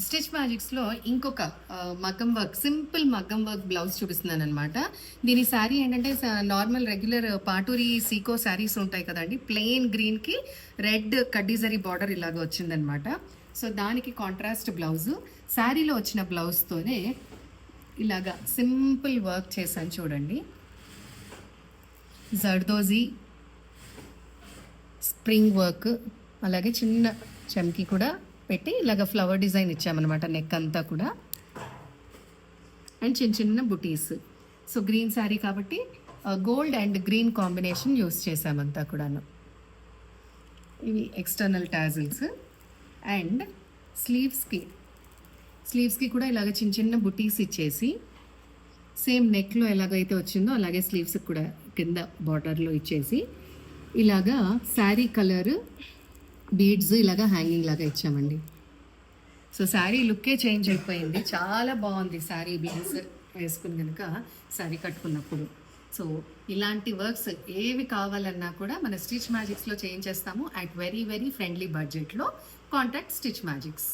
Stitch మ్యాజిక్స్లో ఇంకొక మగ్గం work, simple మగ్గం వర్క్ బ్లౌజ్ చూపిస్తున్నాను అనమాట. దీని శారీ ఏంటంటే నార్మల్ రెగ్యులర్ పాటూరి సీకో శారీస్ ఉంటాయి కదండి, ప్లెయిన్ గ్రీన్కి రెడ్ కడ్డీజరీ బార్డర్ ఇలాగ వచ్చిందనమాట. సో దానికి కాంట్రాస్ట్ బ్లౌజు, శారీలో వచ్చిన బ్లౌజ్తోనే ఇలాగా సింపుల్ వర్క్ చేశాను చూడండి. జర్దోజీ స్ప్రింగ్ వర్క్, అలాగే చిన్న చమ్కీ కూడా పెట్టి ఇలాగ ఫ్లవర్ డిజైన్ ఇచ్చామన్నమాట నెక్ అంతా కూడా. అండ్ చిన్న చిన్న బుటీస్. సో గ్రీన్ శారీ కాబట్టి gold and green combination use చేసామంతా కూడాను. ఇవి ఎక్స్టర్నల్ టాజిల్స్. అండ్ స్లీవ్స్కి కూడా ఇలాగ చిన్న చిన్న బుటీస్ ఇచ్చేసి సేమ్ నెక్లో ఎలాగైతే వచ్చిందో అలాగే స్లీవ్స్కి కూడా కింద బార్డర్లో ఇచ్చేసి ఇలాగా శారీ కలర్ బీడ్స్ ఇలాగా హ్యాంగింగ్ లాగా ఇచ్చామండి. సో శారీ లుక్కే చేంజ్ అయిపోయింది, చాలా బాగుంది శారీ బీడ్స్ వేసుకుని కనుక శారీ కట్టుకున్నప్పుడు. సో ఇలాంటి వర్క్స్ ఏవి కావాలన్నా కూడా మన స్టిచ్ మ్యాజిక్స్లో చేంజ్ చేస్తాము అట్ వెరీ వెరీ ఫ్రెండ్లీ బడ్జెట్లో. Contact stitch magics.